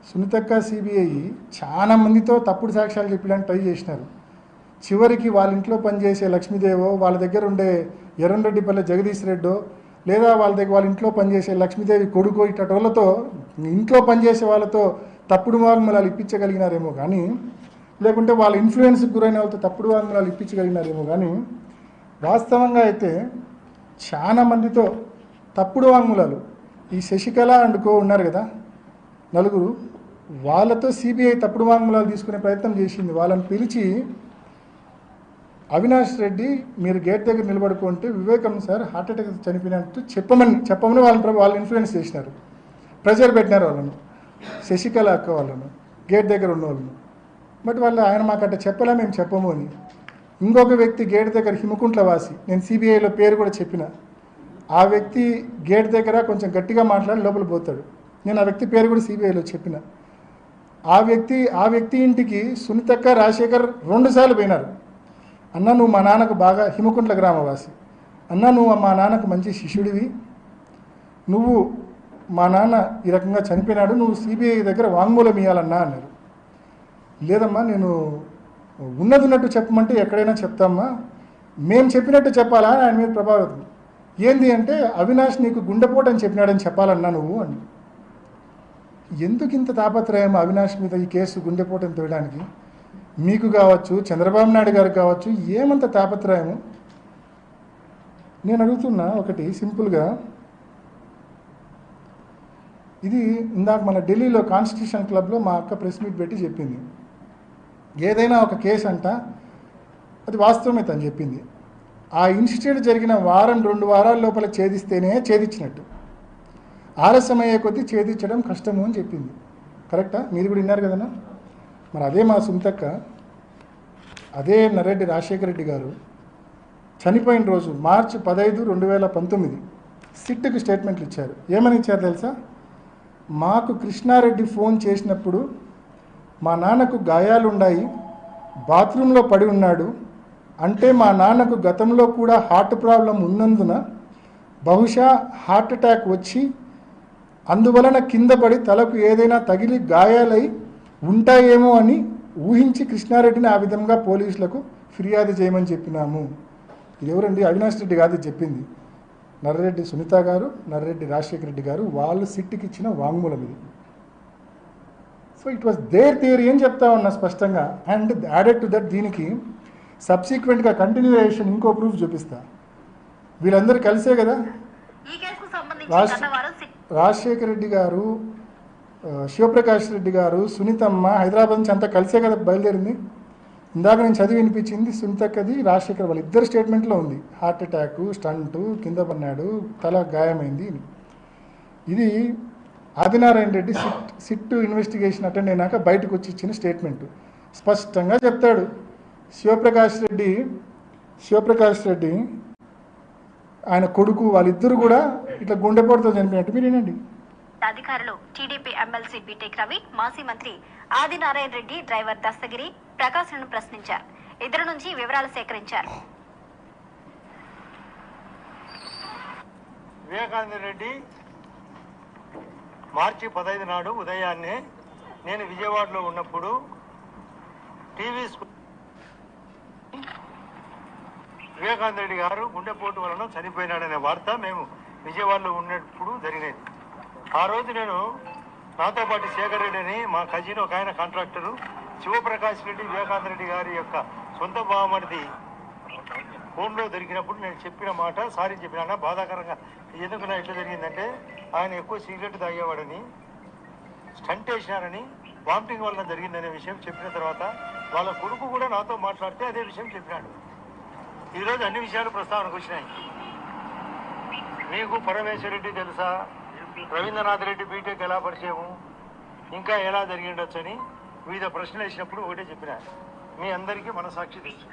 సునీతక్క CBI చాలా మందితో తప్పుడు సాక్ష్యాలు చెప్పడానికి ట్రై చేసినారు. చివరికి వాళ్ళ ఇంట్లో పనిచేసే లక్ష్మీదేవో, వాళ్ళ దగ్గర ఉండే ఎర్రంరెడ్డిపల్లె జగదీష్ రెడ్డో, లేదా వాళ్ళ ఇంట్లో పనిచేసే లక్ష్మీదేవి కొడుకో ఇట్టటోళ్ళతో, ఇంట్లో పనిచేసే వాళ్ళతో తప్పుడు వాంగ్మూలాలు ఇప్పించగలిగినారేమో కానీ, లేకుంటే వాళ్ళ ఇన్ఫ్లుయెన్స్కి గురైన వాళ్ళతో తప్పుడు వాంగ్మూలాలు ఇప్పించగలిగినారేమో కానీ, వాస్తవంగా అయితే చాలా మందితో తప్పుడు వాంగ్మూలాలు, ఈ శశికళ అండ్ కో ఉన్నారు కదా నలుగురు, వాళ్ళతో సిబిఐ తప్పుడు వాంగ్మూలాలు తీసుకునే ప్రయత్నం చేసింది. వాళ్ళని పిలిచి, అవినాష్ రెడ్డి మీరు గేట్ దగ్గర నిలబడుకుంటే వివేకం సార్ హార్ట్ అటాక్ చనిపోయినట్టు చెప్పమని వాళ్ళు ఇన్ఫ్లుయెన్స్ చేసినారు, ప్రెజర్ పెట్టినారు వాళ్ళను, శశికళ అక్క వాళ్ళను, గేట్ దగ్గర ఉన్న వాళ్ళను. బట్ ఆయన మాకు చెప్పలే, మేము చెప్పము అని. ఇంకొక వ్యక్తి గేట్ దగ్గర హిమకుంట్ల వాసి, నేను సిబిఐలో పేరు కూడా చెప్పిన, ఆ వ్యక్తి గేట్ దగ్గర కొంచెం గట్టిగా మాట్లాడి లోపల పోతాడు. నేను ఆ వ్యక్తి పేరు కూడా సిబిఐలో చెప్పిన. ఆ వ్యక్తి ఇంటికి సునీతక్క, రాజశేఖర్ 2 సార్లు పోయినారు. అన్న నువ్వు మా నాన్నకు బాగా, హిమకుంట్ల గ్రామవాసి, అన్న నువ్వు మా నాన్నకు మంచి శిష్యుడివి, నువ్వు మా నాన్న ఈ రకంగా చనిపోయినాడు, నువ్వు సిబిఐ దగ్గర వాంగ్మూలం ఇవ్వాలన్నా అన్నారు. లేదమ్మా, నేను ఉన్నట్టు చెప్పమంటే ఎక్కడైనా చెప్తామ్మా, మేము చెప్పినట్టు చెప్పాలా ఆయన మీద ప్రభావితం. ఏంది అంటే, అవినాష్ నీకు గుండెపోటు అని చెప్పినాడని చెప్పాలన్నా నువ్వు అని. ఎందుకు ఇంత తాపత్రయం అవినాష్ మీద ఈ కేసు గుండెపోటుని తోయడానికి? మీకు కావచ్చు, చంద్రబాబు నాయుడు గారికి కావచ్చు, ఏమంత తాపత్రయము? నేను అడుగుతున్నా ఒకటి సింపుల్గా, ఇది ఇందాక మన ఢిల్లీలో కాన్స్టిట్యూషన్ క్లబ్లో మా అక్క ప్రెస్ మీట్ పెట్టి చెప్పింది. ఏదైనా ఒక కేసు అంట, అది వాస్తవమే తను చెప్పింది. ఆ ఇన్సిడెంట్ జరిగిన 1-2 వారాల లోపల ఛేదిస్తేనే ఛేదించినట్టు, ఆలస్యం అయ్యే కొద్దీ ఛేదించడం కష్టము అని చెప్పింది. కరెక్టా? మీరు కూడా విన్నారు కదన్నా. మరి అదే మా సునీతక్క, అదే నర్రెడ్డి రాజశేఖర రెడ్డి గారు చనిపోయిన రోజు మార్చి 15, 2019 సిట్కి స్టేట్మెంట్లు ఇచ్చారు. ఏమని ఇచ్చారు తెలుసా? మాకు కృష్ణారెడ్డి ఫోన్ చేసినప్పుడు మా నాన్నకు గాయాలున్నాయి, బాత్రూంలో పడి ఉన్నాడు అంటే మా నాన్నకు గతంలో కూడా హార్ట్ ప్రాబ్లం ఉన్నందున బహుశా హార్ట్ అటాక్ వచ్చి అందువలన కింద పడి తలకు ఏదైనా తగిలి గాయాలై ఉంటాయేమో అని ఊహించి కృష్ణారెడ్డిని ఆ విధంగా పోలీసులకు ఫిర్యాదు చేయమని చెప్పినాము. ఇది ఎవరండి? అవినాష్ రెడ్డి కాదు చెప్పింది, నర్రెడ్డి సునీత గారు, నర్రెడ్డి రాజశేఖర రెడ్డి గారు. వాళ్ళు సిట్కి ఇచ్చిన వాంగ్మూలం ఇది. So it was their theory అని చెప్తా ఉన్నా స్పష్టంగా. అండ్ యాడెడ్ టు దట్, దీనికి సబ్సిక్వెంట్గా కంటిన్యూయేషన్ ఇంకో ప్రూఫ్ చూపిస్తా. వీళ్ళందరూ కలిసే కదా రాజశేఖర రెడ్డి గారు, శివప్రకాష్ రెడ్డి గారు, సునీతమ్మ హైదరాబాద్ నుంచి అంతా కలిసే కదా బయలుదేరింది. ఇందాక నేను చదివి వినిపించింది సునీతక్కది, రాజశేఖర్ వాళ్ళ ఇద్దరు స్టేట్మెంట్లో ఉంది. హార్ట్ అటాక్, స్టంటు, కింద పడినాడు, తల గాయమైంది. ఇది Adinarayana Reddy SIT investigation attend అయినాక బయటకు వచ్చి ఇచ్చిన స్టేట్మెంటు. స్పష్టంగా చెప్తాడు, శివప్రకాష్ రెడ్డి ఆయన కొడుకు వాళ్ళిద్దరు కూడా ఇట్లా గుండెపోటుతో చనిపోయినట్టు. మీరు ఏంటండి? అధికారులు టీడీపీ ఎమ్మెల్సీ బీటెక్ రవి, మాజీ మంత్రి ఆదినారాయణ రెడ్డి, డ్రైవర్ దస్తగిరి ప్రకాశ్లను ప్రశ్నించారు. ఇద్దరు నుంచి వివరాలు సేకరించారు. వివేకానంద రెడ్డి మార్చి 15 నాడు ఉదయాన్నే నేను విజయవాడలో ఉన్నప్పుడు టీవీ వివేకానంద రెడ్డి గారు గుండెపోటు వలన చనిపోయినాడనే వార్త మేము విజయవాడలో ఉన్నప్పుడు జరిగినది. ఆ రోజు నేను నాతో పాటు శేఖర్ రెడ్డి అని మా కజిన్ ఒక ఆయన కాంట్రాక్టరు, శివప్రకాష్ రెడ్డి వివేకానంద రెడ్డి గారి యొక్క సొంత బావమరిది ఫోన్లో దొరికినప్పుడు నేను చెప్పిన మాట సారీ చెప్పినా. బాధాకరంగా ఎందుకు నా ఇట్లా జరిగిందంటే, ఆయన ఎక్కువ సిగరెట్ తాగేవాడని, స్టంట్ వేసినారని, వామిటింగ్ వల్ల జరిగిందనే విషయం చెప్పిన తర్వాత వాళ్ళ కొడుకు కూడా నాతో మాట్లాడితే అదే విషయం చెప్పినాడు. ఈరోజు అన్ని విషయాలు ప్రస్తావనకు వచ్చినాయి. మీకు పరమేశ్వర రెడ్డి తెలుసా, రవీంద్రనాథ్ రెడ్డి బీటెక్ ఎలా పరిచయము, ఇంకా ఎలా జరిగిండొచ్చని వివిధ ప్రశ్నలు వేసినప్పుడు ఒకటే చెప్పిన, మీ అందరికీ మనసాక్షి తెలుసు.